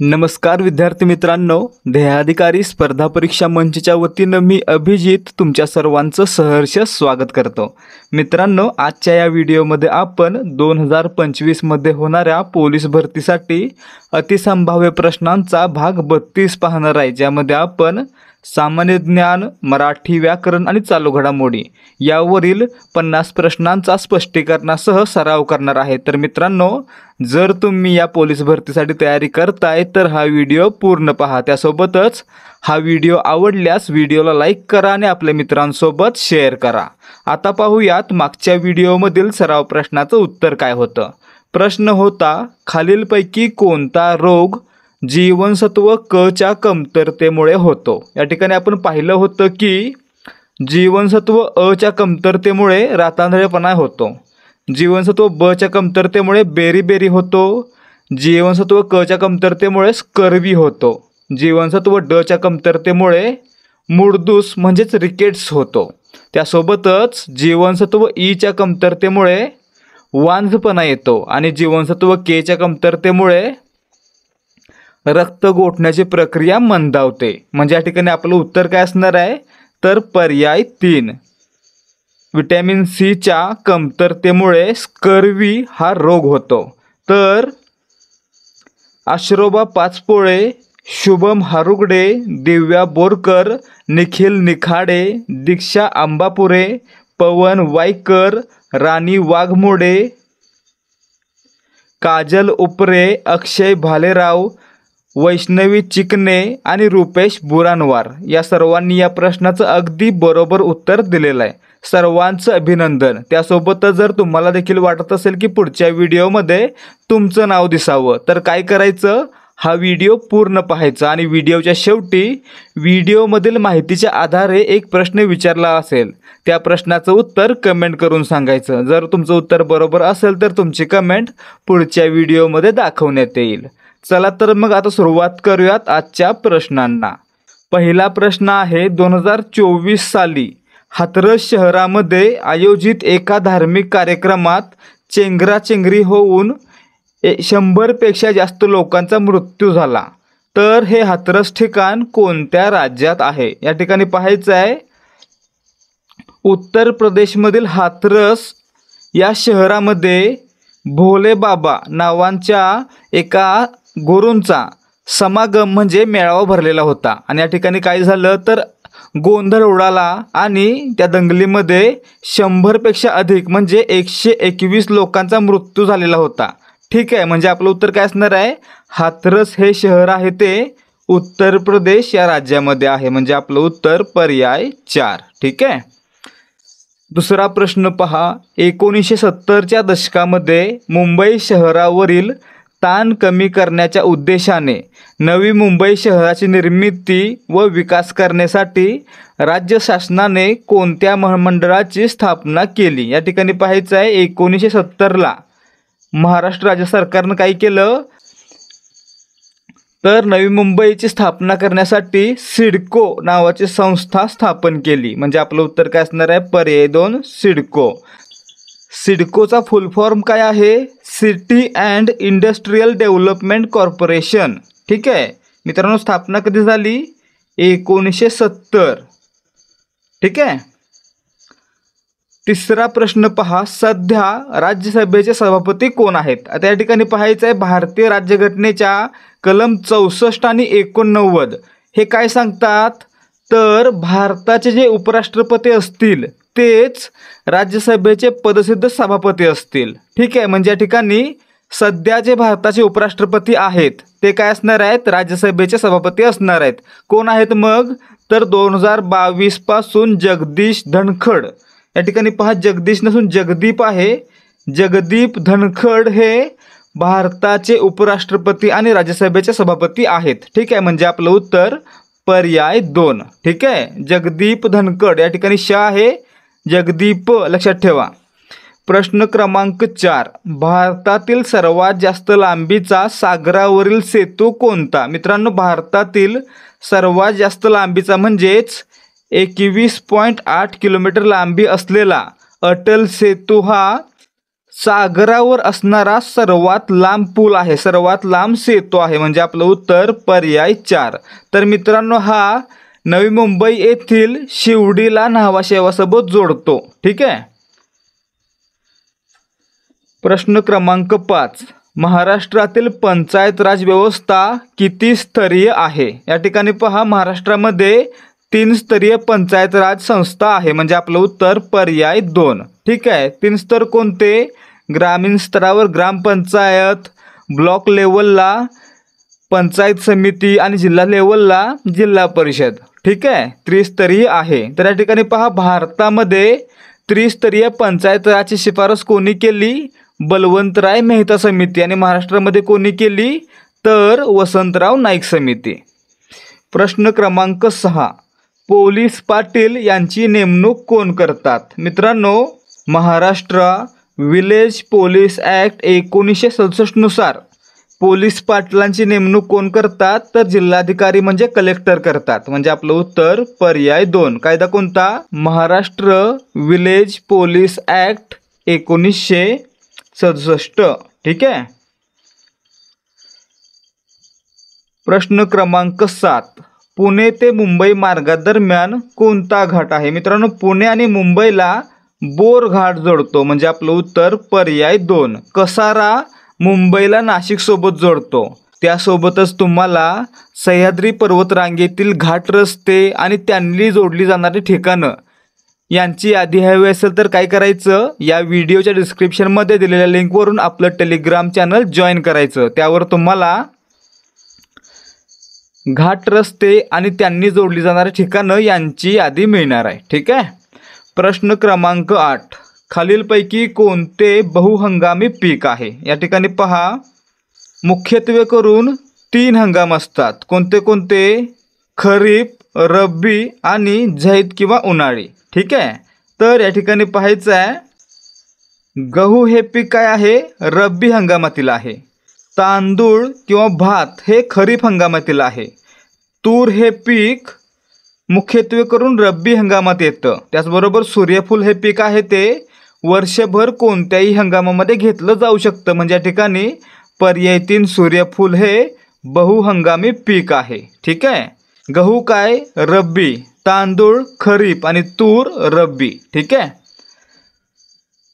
नमस्कार विद्यार्थी मित्रांनो, ध्येयाधिकारी स्पर्धा परीक्षा मंचच्या वतीनं मी अभिजित तुमच्या सर्वांचं सहर्ष स्वागत करतो। मित्रांनो, आजच्या या व्हिडिओमध्ये आपण 2025 मध्ये होणाऱ्या पोलीस भरतीसाठी अतिसंभाव्य प्रश्नांचा भाग 32 पाहणार आहे, ज्यामध्ये आपण सामान्य ज्ञान, मराठी व्याकरण आणि चालू घडामोडी यावरील 50 प्रश्नांचा स्पष्टीकरणासह सराव करणार आहे। तर मित्रांनो, जर तुम्ही या पोलीस भरतीसाठी तयारी करताय तर हा व्हिडिओ पूर्ण पहा। त्यासोबतच हा व्हिडिओ आवडल्यास व्हिडिओला लाईक करा आणि आपल्या मित्रांसोबत शेअर करा। आता पाहूयात मागच्या व्हिडिओमधील सराव प्रश्नाचं उत्तर काय होतं। प्रश्न होता, खालीलपैकी कोणता रोग जीवनसत्व क च्या कमतरतेमुळे होतो। या ठिकाणी आपण पाहिलं होतं की जीवनसत्व अ च्या कमतरतेमुळे रातांधळेपणा होतो, जीवनसत्व ब च्या कमतरतेमुळे बेरीबेरी होतो, जीवनसत्व क च्या कमतरतेमुळे स्कर्वी होतो, जीवनसत्व ड च्या कमतरतेमुळे मुडदूस म्हणजेच रिकेट्स होतो। त्यासोबतच जीवनसत्व ई च्या कमतरतेमुळे वांझपणा येतो आणि जीवनसत्व के च्या कमतरतेमुळे रक्त गोठण्याची प्रक्रिया मंदावते। म्हणजे या ठिकाणी आपलं उत्तर काय असणार आहे, तर पर्याय 3 विटॅमिन सी च्या कमतरतेमुळे स्कर्वी हा रोग होतो। तर आश्रोबा पाचपोळे, शुभम हारुगडे, दिव्या बोरकर, निखिल निखाडे, दीक्षा आंबापुरे, पवन वाईकर, राणी वाघमोडे, काजल उपरे, अक्षय भालेराव, वैष्णवी चिकणे आणि रुपेश बुरानवार या सर्वांनी या प्रश्नाचं अगदी बरोबर उत्तर दिलेलं आहे। सर्वांचं अभिनंदन। त्यासोबतच जर तुम्हाला देखील वाटत असेल की पुढच्या व्हिडिओमध्ये तुमचं नाव दिसावं तर काय करायचं, हा व्हिडिओ पूर्ण पाहायचा आणि व्हिडिओच्या शेवटी व्हिडिओमधील माहितीच्या आधारे एक प्रश्न विचारला असेल, त्या प्रश्नाचं उत्तर कमेंट करून सांगायचं। जर तुमचं उत्तर बरोबर असेल तर तुमची कमेंट पुढच्या व्हिडिओमध्ये दाखवण्यात येईल। चला तर मग आता सुरुवात करूयात आजच्या प्रश्नांना। पहिला प्रश्न आहे, 2024 साली हाथरस शहरामध्ये आयोजित एका धार्मिक कार्यक्रमात चेंगराचेंगरी होऊन 100 पेक्षा जास्त लोकांचा मृत्यू झाला, तर हे हाथरस ठिकाण कोणत्या राज्यात आहे। या ठिकाणी पाहायचं आहे, उत्तर प्रदेशमधील हाथरस या शहरामध्ये भोले बाबा नावांच्या एका गुरूंचा समागम म्हणजे मेळावा भरलेला होता आणि या ठिकाणी काय झालं तर गोंधळ उडाला आणि त्या दंगलीमध्ये 100 पेक्षा अधिक म्हणजे 121 लोकांचा मृत्यू झालेला होता। ठीक आहे, म्हणजे आपलं उत्तर काय असणार आहे, हाथरस हे शहर आहे ते उत्तर प्रदेश या राज्यामध्ये आहे। म्हणजे आपलं उत्तर पर्याय 4। ठीक आहे। दुसरा प्रश्न पहा, 1970च्या दशकामध्ये मुंबई शहरावरील ताण कमी करण्याच्या उद्देशाने नवी मुंबई शहराची निर्मिती व विकास करण्यासाठी राज्य शासनाने कोणत्या महामंडळाची स्थापना केली। या ठिकाणी पाहायचं आहे, 1970ला महाराष्ट्र राज्य सरकारनं काय केलं तर नवी मुंबईची स्थापना करण्यासाठी सिडको नावाची संस्था स्थापन केली। म्हणजे आपलं उत्तर काय असणार आहे, पर्याय 2 सिडको। सिडकोचा फुल फॉर्म काय आहे, city and industrial development corporation. ठीक आहे मित्रांनो, स्थापना कधी झाली, 1970। ठीक आहे। तिसरा प्रश्न पहा, सध्या राज्यसभेचे सभापती कोण आहेत। आता या ठिकाणी पाहायचं आहे, भारतीय राज्यघटनेच्या कलम 64 आणि 89 हे काय सांगतात, तर भारताचे जे उपराष्ट्रपती असतील तेच राज्यसभेचे पदसिद्ध सभापती असतील। ठीक आहे, म्हणजे या ठिकाणी सध्या जे भारताचे उपराष्ट्रपती आहेत ते काय असणार आहेत, राज्यसभेचे सभापती असणार आहेत। कोण आहेत मग, तर 2022 पासून जगदीश धनखड। या ठिकाणी पहा, जगदीश नसून जगदीप आहे, जगदीप धनखड हे भारताचे उपराष्ट्रपती आणि राज्यसभेचे सभापती आहेत। ठीक आहे, म्हणजे आपलं उत्तर पर्याय 2। ठीक आहे, जगदीप धनखड, या ठिकाणी श आहे, जगदीप लक्षात ठेवा। प्रश्न क्रमांक 4, भारतातील सर्वात जास्त लांबीचा सागरावरील सेतू कोणता। मित्रांनो, भारतातील सर्वात जास्त लांबीचा म्हणजेच 21.8 किलोमीटर लांबी असलेला अटल सेतू हा सागरावर असणारा सर्वात लांब पूल आहे, सर्वात लांब सेतू आहे, म्हणजे आपलं उत्तर पर्याय 4. तर मित्रांनो हा नवी मुंबई येथील शिवडीला न्हावा शेवासोबत जोडतो. ठीक आहे. प्रश्न क्रमांक 5. महाराष्ट्रातील पंचायत राज व्यवस्था किती स्तरीय आहे? या ठिकाणी पहा, महाराष्ट्रामध्ये 3 स्तरीय पंचायत राज संस्था आहे, म्हणजे आपलं उत्तर पर्याय 2. ठीक आहे. 3 स्तर कोणते? ग्रामीण स्तरावर ग्रामपंचायत, ब्लॉक लेवलला पंचायत समिती आणि जिल्हा लेवलला जिल्हा परिषद. ठीक आहे. त्रिस्तरीय आहे. तर या ठिकाणी पहा, भारतामध्ये त्रिस्तरीय पंचायत राजची शिफारस कोणी केली? बलवंतराय मेहता समिती. आणि महाराष्ट्रामध्ये कोणी केली? तर वसंतराव नाईक समिती. प्रश्न क्रमांक 6. पोलीस पाटील यांची नेमणूक कोण करतात? मित्रांनो, महाराष्ट्र विलेज पोलीस ॲक्ट 1967 नुसार पोलीस पाटलांची नेमणूक कोण करतात? तर जिल्हाधिकारी म्हणजे कलेक्टर करतात, म्हणजे आपलं उत्तर पर्याय 2. कायदा कोणता? Maharashtra village police act 1967. ठीक आहे. प्रश्न क्रमांक 7. पुणे ते मुंबई मार्गादरम्यान कोणता घाट आहे? मित्रांनो, पुणे आणि मुंबईला बोर घाट जोडतो, म्हणजे आपलं उत्तर पर्याय 2. कसारा मुंबईला नाशिक सोबत जोडतो. त्यासोबतच तुम्हाला सह्याद्री पर्वतरांगेतील घाट रस्ते आणि त्यांनी जोडली जाणारी ठिकाणं यांची यादी हवी असेल तर काय करायचं? या व्हिडिओच्या डिस्क्रिप्शनमध्ये दिलेल्या लिंकवरून आपलं टेलिग्राम चॅनल जॉईन करायचं. त्यावर तुम्हाला घाट रस्ते आणि त्यांनी जोडली जाणारी ठिकाणं यांची यादी मिळणार आहे. ठीक आहे. प्रश्न क्रमांक 8. खालीलपैकी कोणते बहुहंगामी पीक आहे? या ठिकाणी पहा, मुख्यत्वे करून 3 हंगाम असतात. कोणते कोणते? खरीप, रब्बी आणि झैद किंवा उन्हाळी. ठीक आहे. तर या ठिकाणी पाहायचं आहे, गहू हे पीक काय आहे? रब्बी हंगामातील आहे. तांदूळ किंवा भात हे खरीप हंगामातील आहे. तूर हे पीक मुख्यत्वे करून रब्बी हंगामात येतं. त्याचबरोबर सूर्यफूल हे पीक आहे ते वर्षभर कोणत्याही हंगामामध्ये घेतलं जाऊ शकतं, म्हणजे या ठिकाणी पर्याय 3 सूर्यफूल हे बहुहंगामी पीक आहे. ठीक आहे. गहू काय? रब्बी, तांदूळ खरीप आणि तूर रब्बी. ठीक आहे.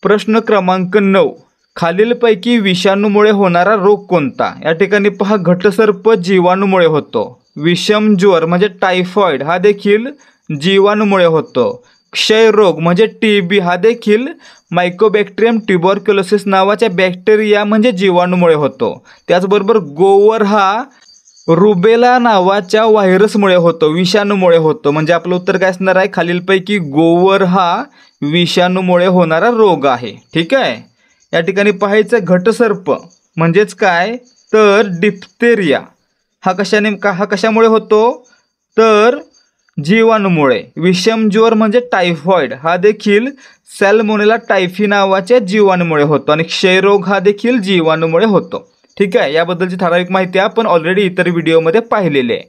प्रश्न क्रमांक 9. खालीलपैकी विषाणूमुळे होणारा रोग कोणता? या ठिकाणी पहा, घटसर्प जीवाणूमुळे होतो. विषम ज्वर म्हणजे टायफॉइड हा देखील जीवाणूमुळे होतो. क्षयरोग म्हणजे TB हा देखील मायकोबॅक्टेरियम ट्युबरक्युलोसिस नावाच्या बॅक्टेरिया म्हणजे जीवाणूमुळे होतो. त्याचबरोबर गोवर हा रुबेला नावाच्या व्हायरसमुळे होतो, विषाणूमुळे होतो, म्हणजे आपलं उत्तर काय असणार आहे? खालीलपैकी गोवर हा विषाणूमुळे होणारा रोग आहे. ठीक आहे. या ठिकाणी पाहायचं, घटसर्प म्हणजेच काय? तर डिप्थेरिया हा कशामुळे होतो? तर जीवाणूमुळे. विषम ज्वर म्हणजे टायफॉइड हा देखील सॅल्मोनेला टायफी नावाच्या जीवाणूमुळे होतो. आणि क्षयरोग हा देखील जीवाणूमुळे होतो. ठीक आहे. याबद्दलची ठराविक माहिती आपण ऑलरेडी इतर व्हिडिओमध्ये पाहिलेली आहे.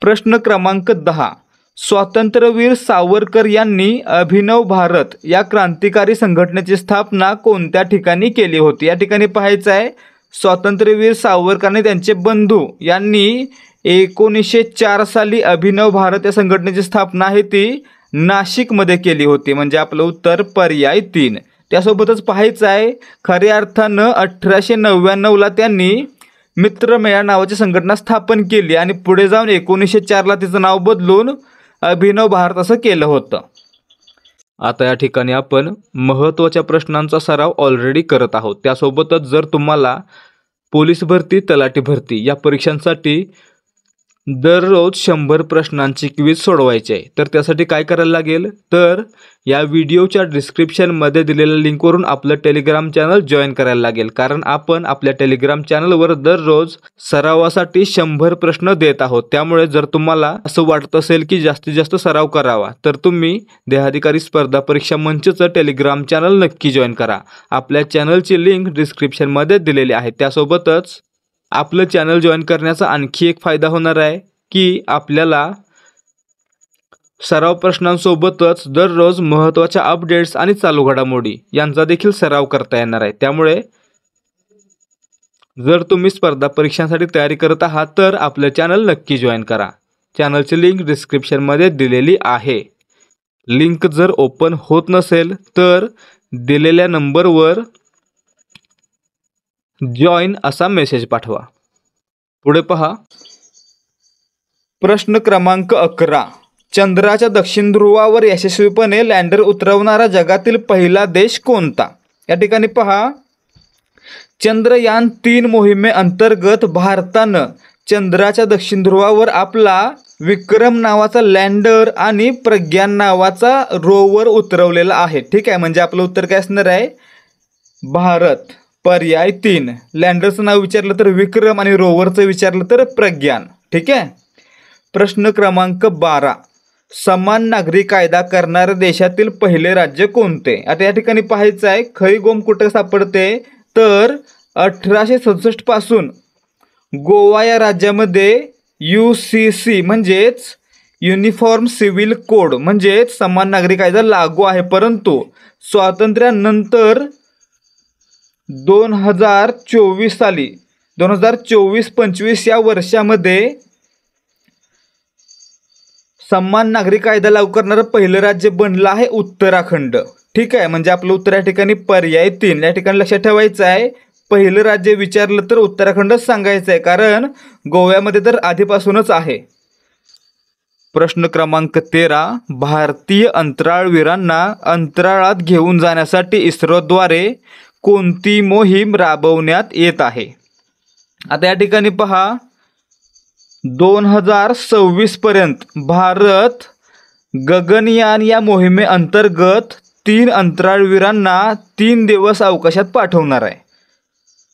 प्रश्न क्रमांक 10. स्वातंत्र्यवीर सावरकर यांनी अभिनव भारत या क्रांतिकारी संघटनेची स्थापना कोणत्या ठिकाणी केली होती? या ठिकाणी पाहायचं आहे, स्वातंत्र्यवीर सावरकरांनी त्यांचे बंधू यांनी 1904 साली अभिनव भारत या संघटनेची स्थापना आहे ती नाशिकमध्ये केली होती, म्हणजे आपलं उत्तर पर्याय 3. त्यासोबतच पाहायचं आहे, खऱ्या अर्थानं 1899ला त्यांनी मित्रमेळा नावाची संघटना स्थापन केली आणि पुढे जाऊन 1904ला तिचं नाव बदलून अभिनव भारत असं केलं होतं. आता या ठिकाणी आपण महत्त्वाच्या प्रश्नांचा सराव ऑलरेडी करत आहोत. त्यासोबतच जर तुम्हाला पोलीस भरती, तलाठी भरती या परीक्षांसाठी दररोज 100 प्रश्नांची क्विज सोडवायची आहे, तर त्यासाठी काय करायला लागेल? तर या व्हिडिओच्या डिस्क्रिप्शनमध्ये दिलेल्या लिंकवरून आपलं टेलिग्राम चॅनल जॉईन करायला लागेल, कारण आपण आपल्या टेलिग्राम चॅनलवर दररोज सरावासाठी 100 प्रश्न देत आहोत. त्यामुळे जर तुम्हाला असं वाटत असेल की जास्तीत जास्त सराव करावा, तर तुम्ही देहाधिकारी स्पर्धा परीक्षा मंचचं टेलिग्राम चॅनल नक्की जॉईन करा. आपल्या चॅनलची लिंक डिस्क्रिप्शनमध्ये दिलेली आहे. त्यासोबतच आपलं चॅनल जॉईन करण्याचा आणखी एक फायदा होणार आहे की आपल्याला सराव प्रश्नांसोबतच दररोज महत्त्वाच्या अपडेट्स आणि चालू घडामोडी यांचा देखील सराव करता येणार आहे। त्यामुळे जर तुम्ही स्पर्धा परीक्षांसाठी तयारी करत आहात तर आपले चॅनल नक्की जॉईन करा। चॅनलची लिंक डिस्क्रिप्शनमध्ये दिलेली आहे। लिंक जर ओपन होत नसेल तर दिलेल्या नंबरवर जॉईन असा मेसेज पाठवा। पुढे पहा, प्रश्न क्रमांक 11, चंद्राच्या दक्षिण ध्रुवावर यशस्वीपणे लँडर उतरवणारा जगातील पहिला देश कोणता? या ठिकाणी पहा, चंद्रयान-3 मोहिमेअंतर्गत भारतानं चंद्राच्या दक्षिण ध्रुवावर आपला विक्रम नावाचा लँडर आणि प्रज्ञान नावाचा रोवर उतरवलेला आहे। ठीक आहे, म्हणजे आपलं उत्तर काय असणार आहे? भारत। पर्याय 3, लँडरचं नाव विचारलं तर विक्रम आणि रोवरचं विचारलं तर प्रज्ञान। ठीक आहे। प्रश्न क्रमांक 12, समान नागरी कायदा करणाऱ्या देशातील पहिले राज्य कोणते? आता या ठिकाणी पाहायचं आहे खरी गोम कुठे सापडते तर 1867 पासून गोवा या राज्यामध्ये UCC म्हणजेच युनिफॉर्म सिव्हिल कोड म्हणजेच समान नागरी कायदा लागू आहे। परंतु स्वातंत्र्यानंतर 2024 साली 2024-25 या वर्षामध्ये समान नागरी कायदा लागू करणारं पहिलं राज्य बनलं आहे उत्तराखंड। ठीक आहे, म्हणजे आपलं उत्तर या ठिकाणी पर्याय 3। या ठिकाणी लक्षात ठेवायचं आहे, पहिलं राज्य विचारलं तर उत्तराखंडच सांगायचं आहे, कारण गोव्यामध्ये तर आधीपासूनच आहे। प्रश्न क्रमांक 13, भारतीय अंतराळवीरांना अंतराळात घेऊन जाण्यासाठी इस्रोद्वारे कोणती मोहीम राबवण्यात येत आहे? आता या ठिकाणी पहा, 2026 पर्यंत भारत गगनयान या मोहिमेअंतर्गत 3 अंतराळवीरांना 3 दिवस अवकाशात पाठवणार आहे।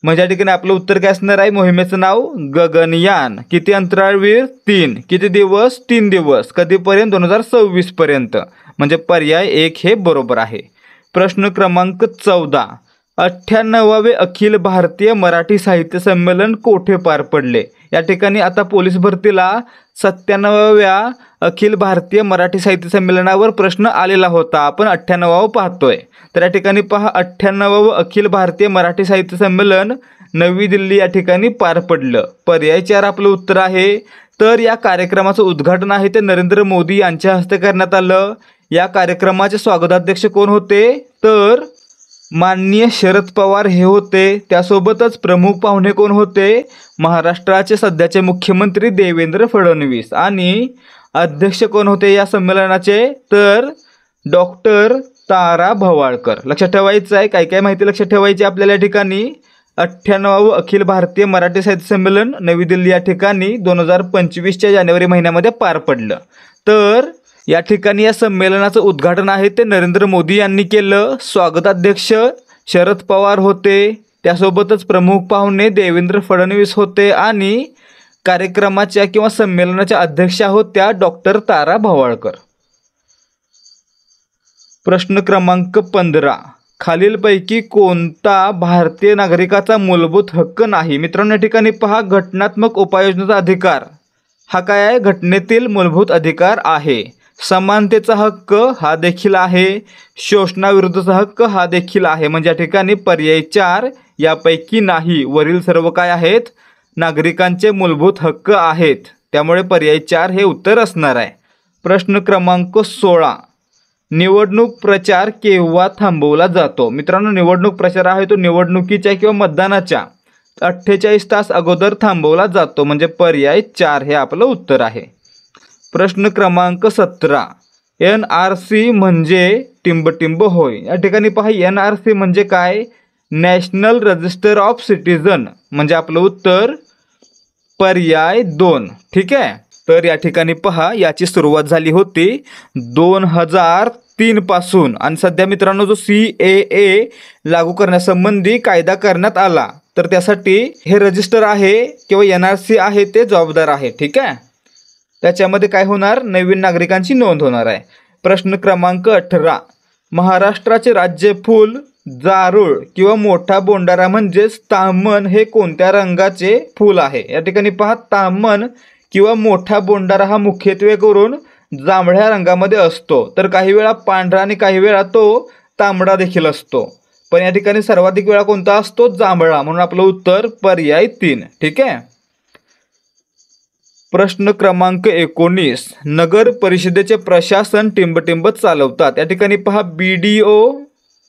म्हणजे या ठिकाणी आपलं उत्तर काय असणार आहे? मोहिमेचं नाव गगनयान। किती अंतराळवीर? 3। किती दिवस? 3 दिवस। कधीपर्यंत? 2026 पर्यंत। म्हणजे पर्याय 1 हे बरोबर आहे। प्रश्न क्रमांक 14, 98वे अखिल भारतीय मराठी साहित्य संमेलन कोठे पार पडले? या ठिकाणी आता पोलीस भरतीला 97व्या अखिल भारतीय मराठी साहित्य संमेलनावर प्रश्न आलेला होता, आपण 98वा पाहतोय। तर या ठिकाणी पहा, 98वे अखिल भारतीय मराठी साहित्य संमेलन नवी दिल्ली या ठिकाणी पार पडलं। पर्याय 4 आपलं उत्तर आहे। तर या कार्यक्रमाचं उद्घाटन आहे ते नरेंद्र मोदी यांच्या हस्ते करण्यात आलं। या कार्यक्रमाचे स्वागताध्यक्ष कोण होते तर माननीय शरद पवार हे होते। त्यासोबतच प्रमुख पाहुणे कोण होते? महाराष्ट्राचे सध्याचे मुख्यमंत्री देवेंद्र फडणवीस। आणि अध्यक्ष कोण होते या संमेलनाचे तर डॉक्टर तारा भवाळकर। लक्षात ठेवायचं आहे, काय काय माहिती लक्षात ठेवायची आपल्याला या ठिकाणी। 98वे अखिल भारतीय मराठी साहित्य संमेलन नवी दिल्ली या ठिकाणी 2025च्या जानेवारी महिन्यामध्ये पार पडलं। तर या ठिकाणी या संमेलनाचं उद्घाटन आहे ते नरेंद्र मोदी यांनी केलं। स्वागताध्यक्ष शरद पवार होते, त्यासोबतच प्रमुख पाहुणे देवेंद्र फडणवीस होते आणि कार्यक्रमाच्या किंवा संमेलनाच्या अध्यक्षा होत्या डॉक्टर तारा भवाळकर। प्रश्न क्रमांक 15, खालीलपैकी कोणता भारतीय नागरिकाचा मूलभूत हक्क नाही? मित्रांनो या ठिकाणी पहा, घटनात्मक उपाययोजनेचा अधिकार हा काय आहे? घटनेतील मूलभूत अधिकार आहे। समानतेचा हक्क हा देखील आहे। शोषणाविरुद्धचा हक्क हा देखील आहे। म्हणजे या ठिकाणी पर्याय 4 यापैकी नाही। वरील सर्व काय आहेत? नागरिकांचे मूलभूत हक्क आहेत। त्यामुळे पर्याय 4 हे उत्तर असणार आहे। प्रश्न क्रमांक 16, निवडणूक प्रचार केव्हा थांबवला जातो? मित्रांनो निवडणूक प्रचार आहे तो निवडणुकीच्या किंवा मतदानाच्या 48 तास अगोदर थांबवला जातो। म्हणजे पर्याय 4 हे आपलं उत्तर आहे। प्रश्न क्रमांक 17, NRC म्हणजे टिंबटिंब होय। या ठिकाणी पहा, NRC म्हणजे काय? National register of citizen. म्हणजे आपलं उत्तर पर्याय 2। ठीक आहे। तर या ठिकाणी पहा, याची सुरुवात झाली होती 2003 पासून आणि सध्या मित्रांनो जो CAA लागू करण्यासंबंधी कायदा करण्यात आला, तर त्यासाठी हे रजिस्टर आहे किंवा NRC आहे ते जबाबदार आहे। ठीक आहे। त्याच्यामध्ये काय होणार? नवीन नागरिकांची नोंद होणार आहे। प्रश्न क्रमांक 18, महाराष्ट्राचे राज्य फूल जारूळ किंवा मोठा बोंडारा म्हणजेच तामन हे कोणत्या रंगाचे फूल आहे? या ठिकाणी पहा, तामन किंवा मोठा बोंडारा हा मुख्यत्वे करून जांभळ्या रंगामध्ये असतो, तर काही वेळा पांढरा आणि काही वेळा तो तांबडा देखील असतो, पण या ठिकाणी सर्वाधिक वेळा कोणता असतो? जांभळा. म्हणून आपलं उत्तर पर्याय 3. ठीक आहे. प्रश्न क्रमांक 19. नगर परिषदेचे प्रशासन टिंबटिंब चालवतात. या ठिकाणी पहा, BDO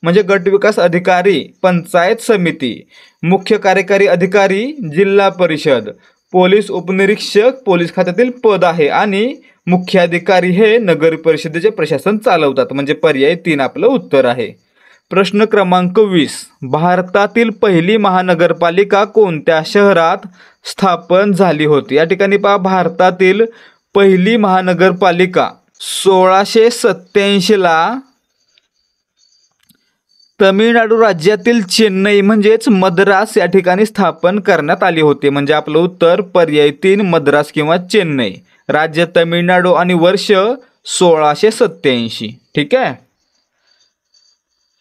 म्हणजे गट विकास अधिकारी, पंचायत समिती, मुख्य कार्यकारी अधिकारी, जिल्हा परिषद, पोलीस उपनिरीक्षक पोलीस खात्यातील पद आहे आणि मुख्याधिकारी हे नगर परिषदेचे प्रशासन चालवतात. म्हणजे पर्याय 3 आपलं उत्तर आहे. प्रश्न क्रमांक 20. भारतातील पहिली महानगरपालिका कोणत्या शहरात स्थापन झाली होती? या ठिकाणी पहा, भारतातील पहिली महानगरपालिका 1687 ला तमिळनाडू राज्यातील चेन्नई म्हणजेच मद्रास या ठिकाणी स्थापन करण्यात आली होती. म्हणजे आपलं उत्तर पर्याय 3 मद्रास किंवा चेन्नई. राज्य तमिळनाडू आणि वर्ष 1687. ठीक आहे.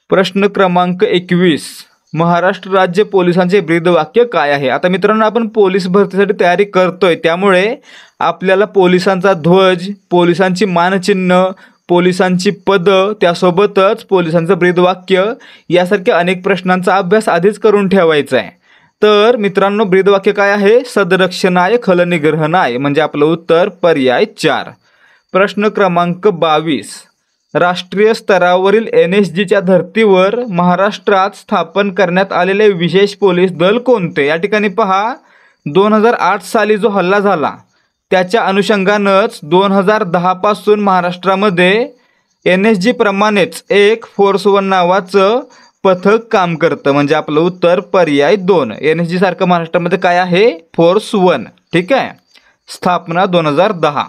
प्रश्न क्रमांक 21. महाराष्ट्र राज्य पोलिसांचे ब्रीदवाक्य काय आहे? आता मित्रांनो, आपण पोलीस भरतीसाठी तयारी करतोय, त्यामुळे आपल्याला पोलिसांचा ध्वज, पोलिसांची मानचिन्ह, पोलिसांची पद, त्यासोबतच पोलिसांचं ब्रीदवाक्य यासारख्या अनेक प्रश्नांचा अभ्यास आधीच करून ठेवायचा आहे. तर मित्रांनो, ब्रीदवाक्य काय आहे? सदरक्षणाय खलनिग्रहणाय. म्हणजे आपलं उत्तर पर्याय 4. प्रश्न क्रमांक 22. राष्ट्रीय स्तरावरील NSGच्या धर्तीवर महाराष्ट्रात स्थापन करण्यात आलेले विशेष पोलीस दल कोणते? या ठिकाणी पहा, 2008 साली जो हल्ला झाला त्याच्या अनुषंगानंच 2010 पासून महाराष्ट्रामध्ये NSG प्रमाणेच एक फोर्स 1 नावाचं पथक काम करतं. म्हणजे आपलं उत्तर पर्याय 2. NSG सारखं महाराष्ट्रामध्ये काय आहे? फोर्स 1. ठीक आहे. स्थापना 2010.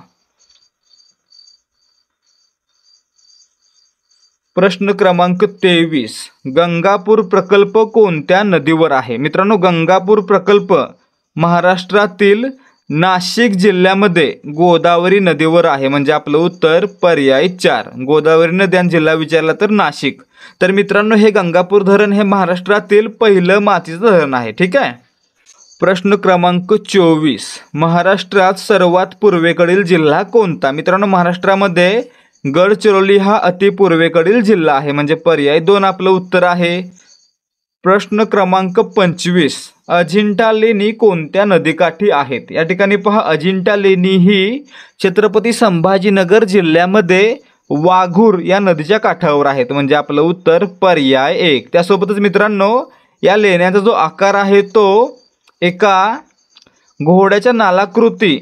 प्रश्न क्रमांक 23. गंगापूर प्रकल्प कोणत्या नदीवर आहे? मित्रांनो, गंगापूर प्रकल्प महाराष्ट्रातील नाशिक जिल्ह्यामध्ये गोदावरी नदीवर आहे. म्हणजे आपलं उत्तर पर्याय 4. गोदावरी नदी आणि जिल्हा विचारला तर नाशिक. तर मित्रांनो, हे गंगापूर धरण हे महाराष्ट्रातील पहिलं मातीचं धरण आहे. ठीक आहे. प्रश्न क्रमांक 24. महाराष्ट्रात सर्वात पूर्वेकडील जिल्हा कोणता? मित्रांनो, महाराष्ट्रामध्ये गडचिरोली हा अतिपूर्वेकडील जिल्हा आहे. म्हणजे पर्याय 2 आपलं उत्तर आहे. प्रश्न क्रमांक 25. अजिंठा लेणी कोणत्या नदीकाठी आहेत? या ठिकाणी पहा, अजिंठा लेणी ही छत्रपती संभाजीनगर जिल्ह्यामध्ये वाघूर या नदीच्या काठावर आहेत. म्हणजे आपलं उत्तर पर्याय 1. त्यासोबतच मित्रांनो, या लेण्यांचा जो आकार आहे तो एका घोड्याच्या नालाकृती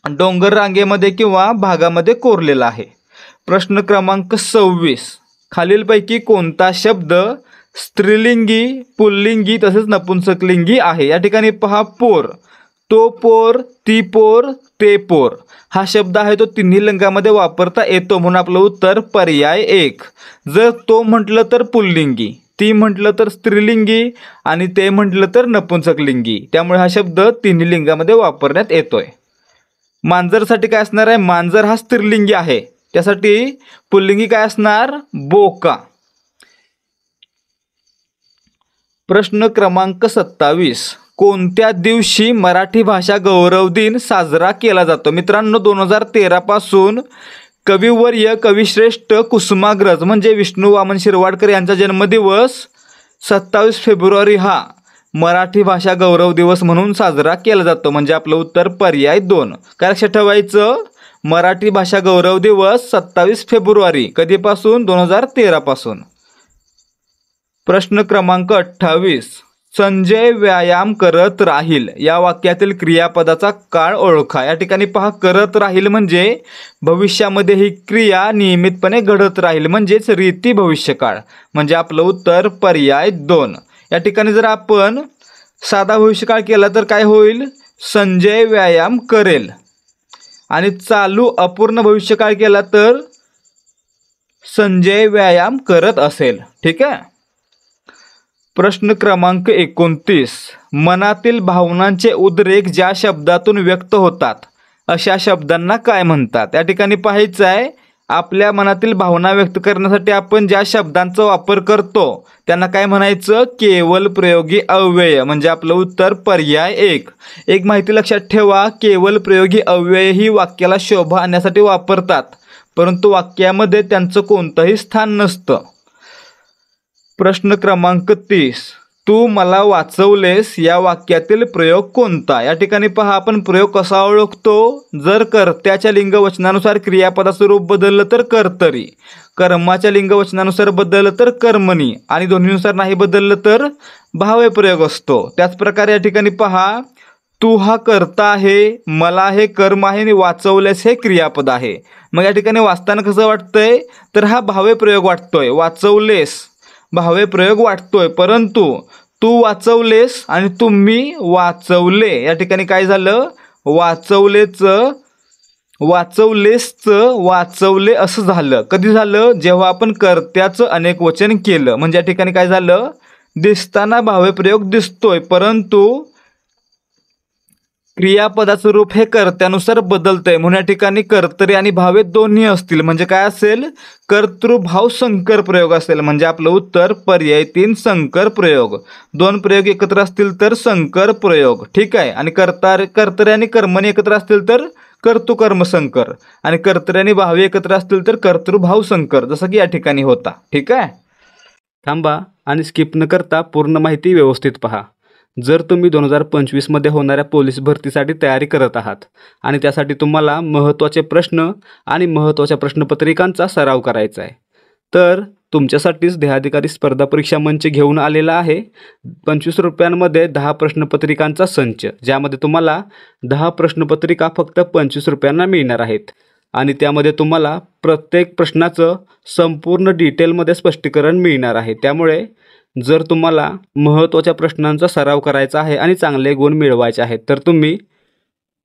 डोंगर रांगेमध्ये किंवा भागामध्ये कोरलेला आहे. प्रश्न क्रमांक 26. खालीलपैकी कोणता शब्द स्त्रीलिंगी, पुल्लिंगी तसेच नपुंसकलिंगी आहे? या ठिकाणी पहा, पोर, तो पोर, ती पोर, ते पोर हा शब्द आहे तो तिन्ही लिंगामध्ये वापरता येतो. म्हणून आपलं उत्तर पर्याय 1. जर तो म्हटलं तर पुल्लिंगी, ती म्हटलं तर स्त्रीलिंगी आणि ते म्हटलं तर नपुंसकलिंगी. त्यामुळे हा शब्द तिन्ही लिंगामध्ये वापरण्यात येतोय. मांजरसाठी काय असणार आहे? मांजर हा स्त्रीलिंगी आहे, त्यासाठी पुल्लिंगी काय असणार? बोका. प्रश्न क्रमांक 27. कोणत्या दिवशी मराठी भाषा गौरव दिन साजरा केला जातो? मित्रांनो, 2013 पासून कविवर्य कविश्रेष्ठ कुसुमाग्रज म्हणजे विष्णू वामन शिरवाडकर यांचा जन्मदिवस 27 फेब्रुवारी हा मराठी भाषा गौरव दिवस म्हणून साजरा केला जातो. म्हणजे आपलं उत्तर पर्याय 2. काय लक्षात ठेवायचं? मराठी भाषा गौरव दिवस 27 फेब्रुवारी. कधीपासून? 2013 पासून. प्रश्न क्रमांक 28. संजय व्यायाम करत राहील या वाक्यातील क्रियापदाचा काळ ओळखा. या ठिकाणी पहा, करत राहील म्हणजे भविष्यामध्ये ही क्रिया नियमितपणे घडत राहील म्हणजेच रीती भविष्यकाळ. म्हणजे आपलं उत्तर पर्याय 2. या ठिकाणी जर आपण साधा भविष्यकाळ केला तर काय होईल? संजय व्यायाम करेल. आणि चालू अपूर्ण भविष्यकाळ केला तर संजय व्यायाम करत असेल. ठीक आहे. प्रश्न क्रमांक 29. मनातील भावनांचे उद्रेक ज्या शब्दातून व्यक्त होतात अशा शब्दांना काय म्हणतात? या ठिकाणी पाहायचं आहे, आपल्या मनातील भावना व्यक्त करण्यासाठी आपण ज्या शब्दांचा वापर करतो त्यांना काय म्हणायचं? केवल प्रयोगी अव्यय. म्हणजे आपलं उत्तर पर्याय 1. एक माहिती लक्षात ठेवा, केवल प्रयोगी अव्यय ही वाक्याला शोभा आणण्यासाठी वापरतात, परंतु वाक्यामध्ये त्यांचं कोणतंही स्थान नसतं. प्रश्न क्रमांक 30. तू मला वाचवलेस या वाक्यातील प्रयोग कोणता? या ठिकाणी पहा, आपण प्रयोग कसा ओळखतो? जर कर्त्याच्या लिंगवचनानुसार क्रियापदाचं रूप बदललं तर कर्तरी, कर्माच्या लिंगवचनानुसार बदललं तर कर्मणी आणि दोन्हीनुसार नाही बदललं तर भावे प्रयोग असतो. त्याचप्रकारे या ठिकाणी पहा, तू हा कर्ता आहे, मला हे कर्म आहे आणि वाचवलेस हे क्रियापद आहे. मग या ठिकाणी वाचताना कसं वाटतंय? तर हा भावे प्रयोग वाटतोय. वाचवलेस भावे प्रयोग वाटतोय, परंतु तू वाचवलेस आणि तुम्ही वाचवले या ठिकाणी काय झालं? वाचवलेसचं वाचवले असं झालं. कधी झालं? जेव्हा आपण कर्त्याचं अनेक वचन केलं. म्हणजे या ठिकाणी काय झालं? दिसताना भावे प्रयोग दिसतोय, परंतु क्रियापदाचं रूप हे कर्त्यानुसार बदलतंय. म्हणून या ठिकाणी कर्तरी आणि भावे दोन्ही असतील. म्हणजे काय असेल? कर्तृभाव संकर प्रयोग असेल. म्हणजे आपलं उत्तर पर्याय 3 संकर प्रयोग. 2 प्रयोग एकत्र असतील तर संकर प्रयोग. ठीक आहे. आणि कर्तरी आणि कर्मणी एकत्र असतील तर कर्तृकर्म संकर, आणि कर्तरी आणि भावे एकत्र असतील तर कर्तृभाव संकर, जसं की या ठिकाणी होता. ठीक आहे. थांबा आणि स्किप न करता पूर्ण माहिती व्यवस्थित पहा. जर तुम्ही 2025मध्ये होणाऱ्या पोलीस भरतीसाठी तयारी करत आहात आणि त्यासाठी तुम्हाला महत्त्वाचे प्रश्न आणि महत्त्वाच्या प्रश्नपत्रिकांचा सराव करायचा आहे, तर तुमच्यासाठीच देहाधिकारी स्पर्धा परीक्षा मंच घेऊन आलेला आहे 25 रुपयांमध्ये 10 प्रश्नपत्रिकांचा संच, ज्यामध्ये तुम्हाला 10 प्रश्नपत्रिका फक्त 25 रुपयांना मिळणार आहेत. आणि त्यामध्ये तुम्हाला प्रत्येक प्रश्नाचं संपूर्ण डिटेलमध्ये स्पष्टीकरण मिळणार आहे. त्यामुळे जर तुम्हाला महत्त्वाच्या प्रश्नांचा सराव करायचा आहे आणि चांगले गुण मिळवायचे आहेत, तर तुम्ही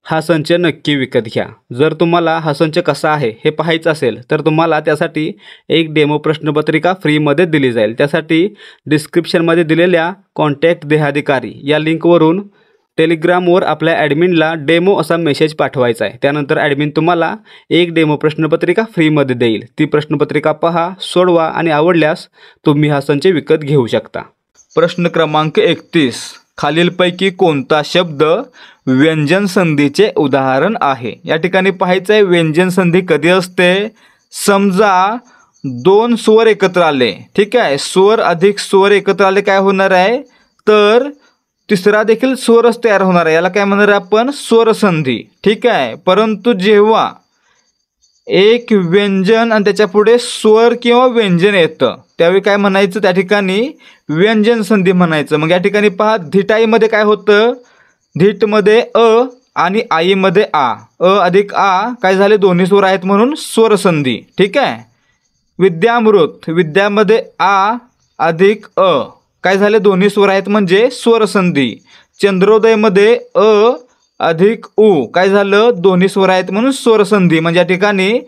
हा संच नक्की विकत घ्या. जर तुम्हाला हा संच कसा आहे हे पाहायचं असेल, तर तुम्हाला त्यासाठी एक डेमो प्रश्नपत्रिका फ्रीमध्ये दिली जाईल. त्यासाठी डिस्क्रिप्शनमध्ये दिलेल्या कॉन्टॅक्ट देहाधिकारी या लिंकवरून टेलिग्रामवर आपल्या ॲडमिनला डेमो असा मेसेज पाठवायचा आहे. त्यानंतर ॲडमिन तुम्हाला एक डेमो प्रश्नपत्रिका फ्रीमध्ये देईल. ती प्रश्नपत्रिका पहा, सोडवा आणि आवडल्यास तुम्ही हा संच विकत घेऊ शकता. प्रश्न क्रमांक 31. खालीलपैकी कोणता शब्द व्यंजन संधीचे उदाहरण आहे? या ठिकाणी पाहायचं आहे व्यंजन संधी कधी असते? समजा 2 स्वर एकत्र आले. ठीक आहे. स्वर अधिक स्वर एकत्र आले, काय होणार आहे? तर तिसरा देखील स्वरच तयार होणार आहे. याला काय म्हणणार आहे आपण? स्वरसंधी. ठीक आहे. परंतु जेव्हा एक व्यंजन आणि त्याच्या पुढे स्वर किंवा व्यंजन येतं त्यावेळी काय म्हणायचं? त्या ठिकाणी व्यंजन संधी म्हणायचं. मग या ठिकाणी पहा, धिटाईमध्ये काय होतं? धिटमध्ये अ आणि आईमध्ये आ. अ अधिक आ काय झाले? दोन्ही स्वर आहेत म्हणून स्वरसंधी. ठीक आहे. विद्यामृत, विद्यामध्ये आ अधिक अ काय झाले? दोन्ही स्वर आहेत म्हणजे स्वरसंधी. चंद्रोदयमध्ये अ अधिक उ काय झालं? दोन्ही स्वर आहेत म्हणून स्वरसंधी. म्हणजे या ठिकाणी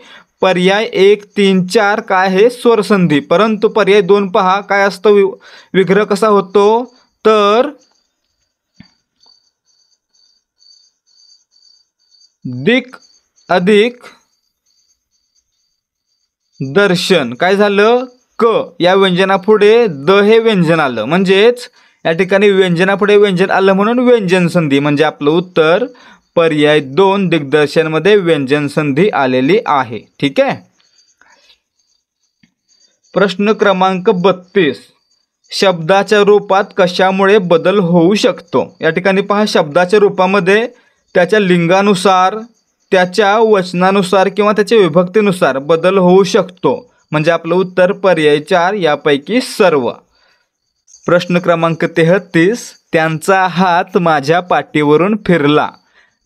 पर्याय 1, 3, 4 काय आहे? स्वरसंधी. परंतु पर्याय 2 पहा, काय असतं? विग्रह कसा होतो? तर दिक अधिक दर्शन काय झालं? क या व्यंजनापुढे द हे व्यंजन आलं, म्हणजेच या ठिकाणी व्यंजनापुढे व्यंजन आलं म्हणून व्यंजन संधी. म्हणजे आपलं उत्तर पर्याय 2 दिग्दर्शनमध्ये व्यंजन संधी आलेली आहे. ठीक आहे. प्रश्न क्रमांक 32. शब्दाच्या रूपात कशामुळे बदल होऊ शकतो? या ठिकाणी पहा, शब्दाच्या रूपामध्ये त्याच्या लिंगानुसार, त्याच्या वचनानुसार किंवा त्याच्या विभक्तीनुसार बदल होऊ शकतो. म्हणजे आपलं उत्तर पर्याय 4 यापैकी सर्व. प्रश्न क्रमांक 33. त्यांचा हात माझ्या पाठीवरून फिरला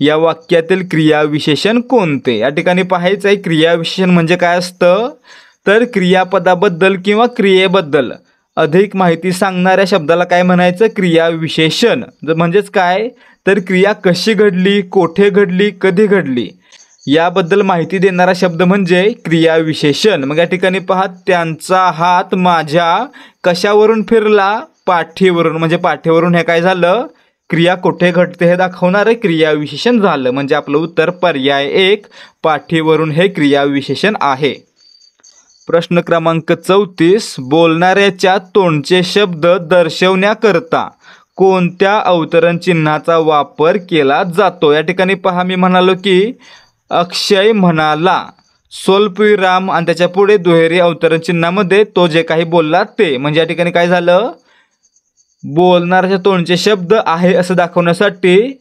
या वाक्यातील क्रियाविशेषण कोणते? या ठिकाणी पाहायचं आहे क्रियाविशेषण म्हणजे काय असतं? तर क्रियापदाबद्दल किंवा क्रियेबद्दल अधिक माहिती सांगणाऱ्या शब्दाला काय म्हणायचं? क्रियाविशेषण. म्हणजेच काय? तर क्रिया कशी घडली, कोठे घडली, कधी घडली याबद्दल माहिती देणारा शब्द म्हणजे क्रियाविशेषण. मग या ठिकाणी पहा, त्यांचा हात माझ्या कशावरून फिरला? पाठीवरून. म्हणजे पाठीवरून हे काय झालं? क्रिया कुठे घडते हे दाखवणारे क्रियाविशेषण झालं. म्हणजे आपलं उत्तर पर्याय 1 पाठीवरून हे क्रियाविशेषण आहे. प्रश्न क्रमांक 34, बोलणाऱ्याच्या तोंडचे शब्द दर्शवण्याकरता कोणत्या अवतरण चिन्हाचा वापर केला जातो? या ठिकाणी पहा, मी म्हणालो की अक्षय म्हणाला, स्वल्पविराम आणि त्याच्या पुढे दुहेरी अवतरण चिन्हामध्ये तो जे काही बोलला ते. म्हणजे या ठिकाणी काय झालं, बोलणाऱ्याच्या तोंडचे शब्द आहे असं दाखवण्यासाठी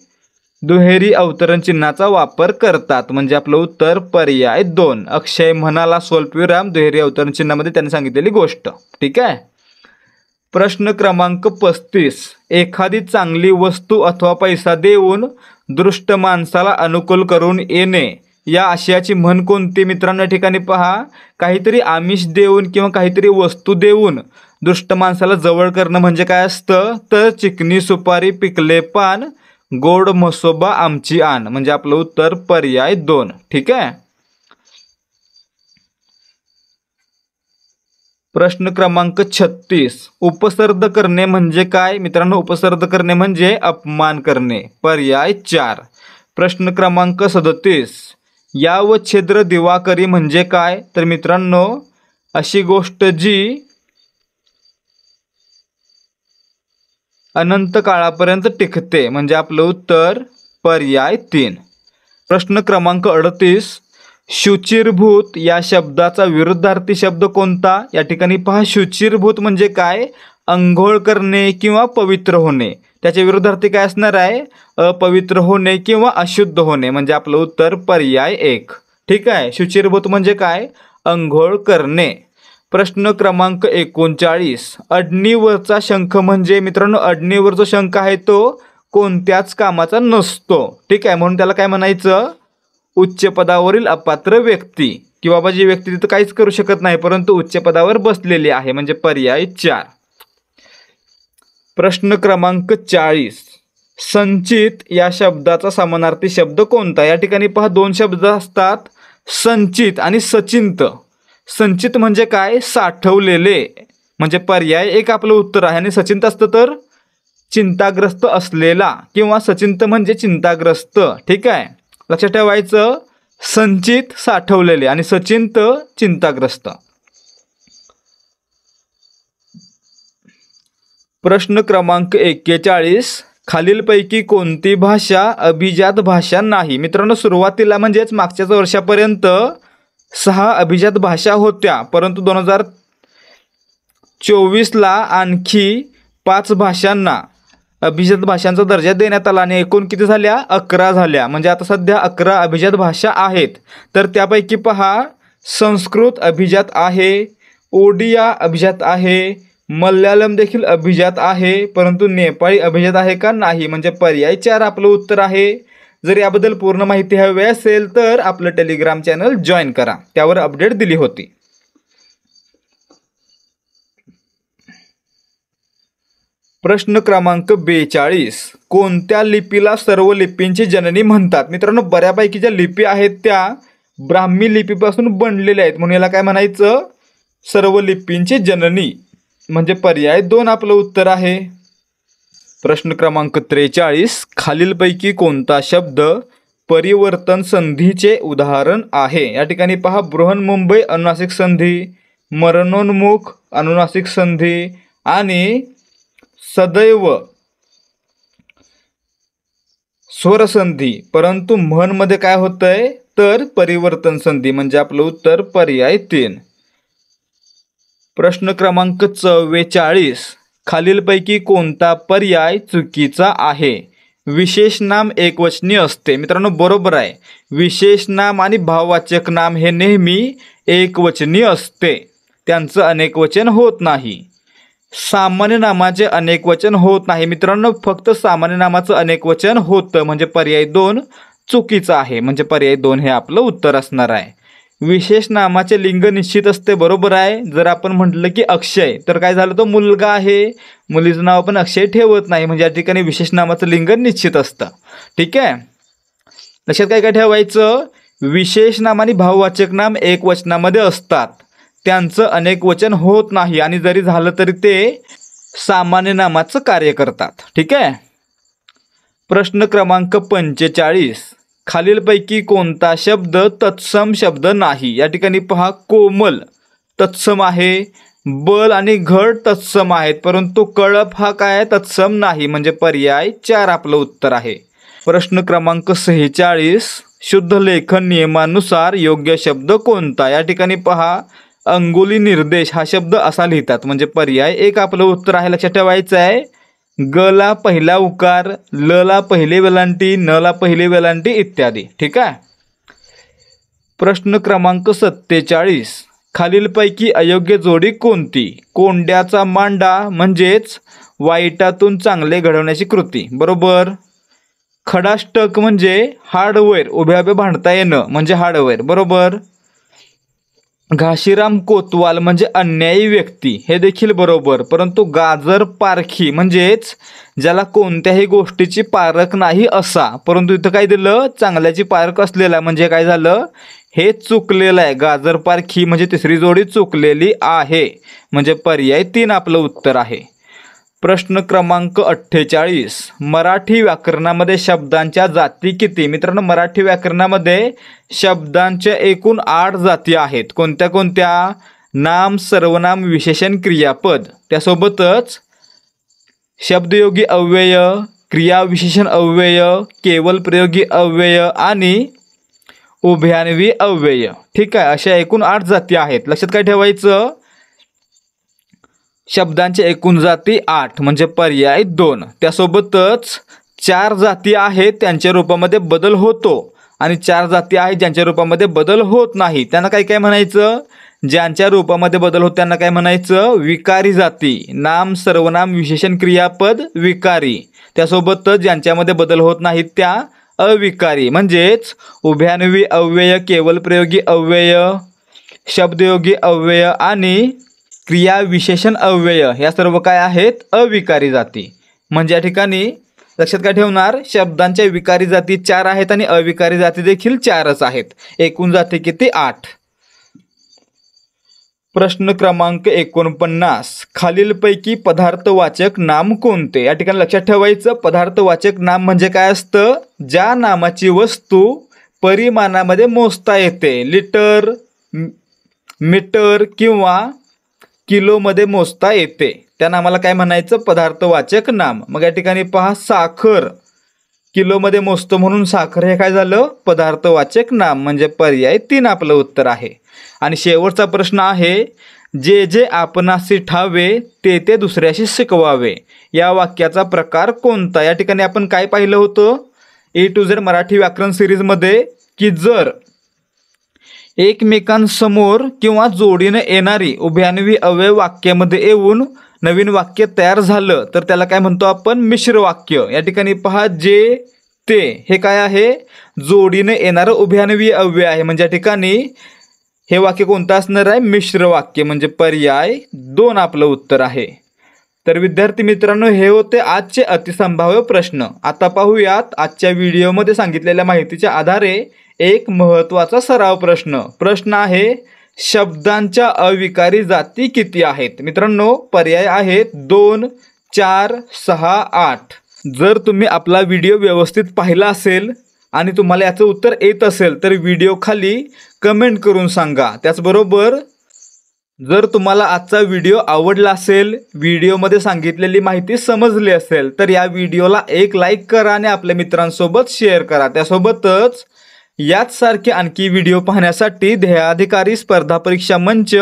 दुहेरी अवतरण चिन्हाचा वापर करतात. म्हणजे आपलं उत्तर पर्याय 2. अक्षय म्हणाला, स्वल्पविराम, दुहेरी अवतरण चिन्हामध्ये त्यांनी सांगितलेली गोष्ट. ठीक आहे. प्रश्न क्रमांक 35, एखादी चांगली वस्तू अथवा पैसा देऊन दृष्ट माणसाला अनुकूल करून येणे या आशयाची म्हण कोणती? मित्रांनो, या ठिकाणी पहा, काहीतरी आमिष देऊन किंवा काहीतरी वस्तू देऊन दृष्ट माणसाला जवळ करणं म्हणजे काय असतं, तर चिकनी सुपारी, पिकले पान, गोड म्हसोबा, आमची आण. म्हणजे आपलं उत्तर पर्याय 2. ठीक आहे. प्रश्न क्रमांक 36, उपसर्ग करणे म्हणजे काय? मित्रांनो, उपसर्ग करणे म्हणजे अपमान करणे. पर्याय 4. प्रश्न क्रमांक 37, याव छिद्र दिवाकरी म्हणजे काय? तर मित्रांनो, अशी गोष्ट जी अनंत काळापर्यंत टिकते. म्हणजे आपलं उत्तर पर्याय 3. प्रश्न क्रमांक 38, शुचिर्भूत या शब्दाचा विरुद्धार्थी शब्द कोणता? या ठिकाणी पहा, शुचिर्भूत म्हणजे काय? अंघोळ करणे किंवा पवित्र होणे. त्याचे विरुद्धार्थी काय असणार आहे? अपवित्र होणे किंवा अशुद्ध होणे. म्हणजे आपलं उत्तर पर्याय 1. ठीक आहे. शुचिर्भूत म्हणजे काय? अंघोळ करणे. प्रश्न क्रमांक 39, अडणीवरचा शंख म्हणजे? मित्रांनो, अडणीवर जो शंख आहे तो कोणत्याच कामाचा नसतो. ठीक आहे. म्हणून त्याला काय म्हणायचं? उच्च पदावरील अपात्र व्यक्ती, की बाबा जी व्यक्ती तिथं काहीच करू शकत नाही परंतु उच्च पदावर बसलेली आहे. म्हणजे पर्याय 4. प्रश्न क्रमांक 40, संचित या शब्दाचा समानार्थी शब्द कोणता? या ठिकाणी पहा, 2 शब्द असतात, संचित आणि सचिंत. संचित म्हणजे काय? साठवलेले. म्हणजे पर्याय 1 आपलं उत्तर आहे. आणि सचिंत असतं तर चिंताग्रस्त असलेला किंवा सचिंत म्हणजे चिंताग्रस्त. ठीक आहे. लक्षात ठेवायचं, संचित साठवलेले आणि सचिंत चिंताग्रस्त. प्रश्न क्रमांक 41, खालीलपैकी कोणती भाषा अभिजात भाषा नाही? मित्रांनो, सुरुवातीला म्हणजेच मागच्याच वर्षापर्यंत 6 अभिजात भाषा होत्या, परंतु 2024ला आणखी 5 भाषांना अभिजात भाषांचा दर्जा देण्यात आला आणि एकूण किती झाल्या? 11 झाल्या. म्हणजे आता सध्या 11 अभिजात भाषा आहेत. तर त्यापैकी पहा, संस्कृत अभिजात आहे, ओडिया अभिजात आहे, मल्याळम देखील अभिजात आहे, परंतु नेपाळी अभिजात आहे का? नाही. म्हणजे पर्याय 4 आपलं उत्तर आहे. जर याबद्दल पूर्ण माहिती हवी असेल तर आपलं टेलिग्राम चॅनल जॉईन करा, त्यावर अपडेट दिली होती. प्रश्न क्रमांक 42, कोणत्या लिपीला सर्व लिपींची जननी म्हणतात? मित्रांनो, बऱ्यापैकी ज्या लिपी आहेत त्या ब्राह्मी लिपीपासून बनलेल्या आहेत, म्हणून याला काय म्हणायचं? सर्व लिपींची जननी. म्हणजे पर्याय 2 आपलं उत्तर आहे. प्रश्न क्रमांक 43, खालीलपैकी कोणता शब्द परिवर्तन संधीचे उदाहरण आहे? या ठिकाणी पहा, बृहन्मुंबई अनुनासिक संधी, मरणोन्मुख अनुनासिक संधी आणि सदैव स्वरसंधी. परंतु म्हणमध्ये काय होतंय? तर परिवर्तन संधी. म्हणजे आपलं उत्तर पर्याय 3. प्रश्न क्रमांक 44, खालीलपैकी कोणता पर्याय चुकीचा आहे? विशेष नाम एकवचनी असते. मित्रांनो, बरोबर आहे. विशेष नाम आणि भाववाचक नाम हे नेहमी एकवचनी असते, त्यांचं अनेकवचन होत नाही. सामान्य नामाचे अनेकवचन होत नाही. मित्रांनो, फक्त सामान्य नामाचं अनेकवचन होतं. म्हणजे पर्याय 2 चुकीचा आहे. म्हणजे पर्याय 2 हे आपलं उत्तर असणार आहे. विशेष नामाचे लिंग निश्चित असते, बरोबर आहे. जर आपण म्हटलं की अक्षय, तर काय झालं? तो मुलगा आहे, मुलीचं नाव आपण अक्षय ठेवत नाही. म्हणजे या ठिकाणी विशेष नामाचं लिंग निश्चित असतं. ठीक आहे. लक्षात काय काय ठेवायचं? विशेष नाम आणि भाववाचक नाम एकवचनामध्ये असतात, त्यांचं अनेकवचन होत नाही आणि जरी झालं तरी ते सामान्य नामाचं कार्य करतात. ठीक आहे. प्रश्न क्रमांक 45, खालीलपैकी कोणता शब्द तत्सम शब्द नाही? या ठिकाणी पहा, कोमल तत्सम आहे, बल आणि घड तत्सम आहेत, परंतु कळप हा काय तत्सम नाही, म्हणजे पर्याय 4 आपलं उत्तर आहे. प्रश्न क्रमांक 46, शुद्ध लेखन नियमानुसार योग्य शब्द कोणता? या ठिकाणी पहा, अंगुली निर्देश हा शब्द असा लिहितात, म्हणजे पर्याय 1 आपलं उत्तर आहे. लक्षात ठेवायचं आहे, ग ला पहिला उकार, ल ला पहिले वेलांटी, न ला पहिले वेलांटी इत्यादी. ठीक आहे. प्रश्न क्रमांक 47, खालीलपैकी अयोग्य जोडी कोणती? कोंड्याचा मांडा म्हणजेच वाईटातून चांगले घडवण्याची कृती, बरोबर. खडाष्टक म्हणजे हार्डवेअर, उभ्या उभ्या भांडता येणं म्हणजे हार्डवेअर, बरोबर. घाशीराम कोतवाल म्हणजे अन्यायी व्यक्ती, हे देखील बरोबर. परंतु गाजर पारखी म्हणजेच ज्याला कोणत्याही गोष्टीची पारख नाही असा, परंतु इथं काय दिलं, चांगल्याची पारख असलेला, म्हणजे काय झालं, हे चुकलेलं आहे. गाजर पारखी म्हणजे तिसरी जोडी चुकलेली आहे, म्हणजे पर्याय 3 आपलं उत्तर आहे. प्रश्न क्रमांक 48, मराठी व्याकरणामध्ये शब्दांच्या जाती किती? मित्रांनो, मराठी व्याकरणामध्ये शब्दांच्या एकूण 8 जाती आहेत. कोणत्या कोणत्या? नाम, सर्वनाम, विशेषण, क्रियापद. त्यासोबतच शब्दयोगी अव्यय, क्रियाविशेषण अव्यय, केवल प्रयोगी अव्यय आणि उभयान्वी अव्यय. ठीक आहे, अशा एकूण 8 जाती आहेत. लक्षात काय ठेवायचं, शब्दांच्या एकूण जाती 8 म्हणजे पर्याय 2. त्यासोबतच 4 जाती आहेत त्यांच्या रूपामध्ये बदल होतो आणि 4 जाती आहेत ज्यांच्या रूपामध्ये बदल होत नाही. त्यांना काय काय म्हणायचं? ज्यांच्या रूपामध्ये बदल होत त्यांना काय म्हणायचं? विकारी जाती. नाम, सर्वनाम, विशेषण, क्रियापद विकारी. त्यासोबतच ज्यांच्यामध्ये बदल होत नाहीत त्या अविकारी, म्हणजेच उभयान्वी अव्यय, केवल प्रयोगी अव्यय, शब्दयोगी अव्यय आणि क्रिया विशेषण अव्यय या सर्व काय आहेत? अविकारी जाती. म्हणजे या ठिकाणी लक्षात काय ठेवणार, शब्दांच्या विकारी जाती 4 आहेत आणि अविकारी जाती देखील 4च आहेत. एकूण जाती किती? 8. प्रश्न क्रमांक 49, खालीलपैकी पदार्थवाचक नाम कोणते? या ठिकाणी लक्षात ठेवायचं, पदार्थवाचक नाम म्हणजे काय असतं? ज्या नामाची वस्तू परिमाणामध्ये मोजता येते, लिटर, मीटर किंवा किलोमध्ये मोजता येते, त्या नामाला काय म्हणायचं? पदार्थवाचक नाम. मग या ठिकाणी पहा, साखर किलोमध्ये मोजतो म्हणून साखर हे काय झालं? पदार्थवाचक नाम, म्हणजे पर्याय 3 आपलं उत्तर आहे. आणि शेवटचा प्रश्न आहे, जे जे आपणासी ठावे ते ते दुसऱ्याशी शिकवावे, या वाक्याचा प्रकार कोणता? या ठिकाणी आपण काय पाहिलं होतं A to Z मराठी व्याकरण सिरीजमध्ये, की जर एकमेकांसमोर किंवा जोडीने येणारी उभयान्वी अव्यय वाक्यामध्ये येऊन नवीन वाक्य तयार झालं तर त्याला काय म्हणतो आपण? मिश्र वाक्य. या ठिकाणी पहा, जे ते हे काय आहे? जोडीने येणारं उभयान्वी अव्यय आहे, म्हणजे या ठिकाणी हे वाक्य कोणतं असणार आहे? मिश्र वाक्य, म्हणजे पर्याय 2 आपलं उत्तर आहे. तर विद्यार्थी मित्रांनो, हे होते आजचे अतिसंभाव्य प्रश्न. आता पाहूयात आजच्या व्हिडिओमध्ये सांगितलेल्या माहितीच्या आधारे एक महत्त्वाचा सराव प्रश्न. प्रश्न आहे, शब्दांच्या अविकारी जाती किती आहेत? मित्रांनो, पर्याय आहेत 2, 4, 6, 8. जर तुम्ही आपला व्हिडिओ व्यवस्थित पाहिला असेल आणि तुम्हाला याचं उत्तर येत असेल तर व्हिडिओ खाली कमेंट करून सांगा. त्याचबरोबर जर तुम्हाला आजचा व्हिडिओ आवडला असेल, व्हिडिओमध्ये सांगितलेली माहिती समजली असेल तर या व्हिडिओला एक लाईक करा आणि आपल्या मित्रांसोबत शेअर करा. त्यासोबतच याच सारखे आणखी व्हिडिओ पाहण्यासाठी ध्येयाधिकारी स्पर्धा परीक्षा मंच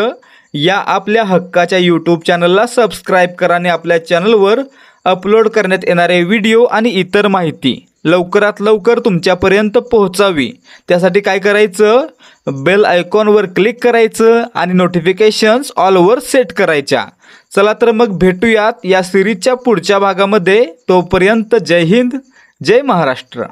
या आपल्या हक्काच्या यूट्यूब चॅनलला सबस्क्राईब करा आणि आपल्या चॅनलवर अपलोड करण्यात येणारे व्हिडिओ आणि इतर माहिती लवकरात लवकर तुमच्यापर्यंत पोहोचावी. त्यासाठी काय करायचं? बेल आयकॉनवर क्लिक करायचं आणि नोटिफिकेशन्स ऑलवर सेट करायच्या. चला तर मग भेटूयात या सिरीजच्या पुढच्या भागामध्ये. तोपर्यंत जय हिंद, जय महाराष्ट्र.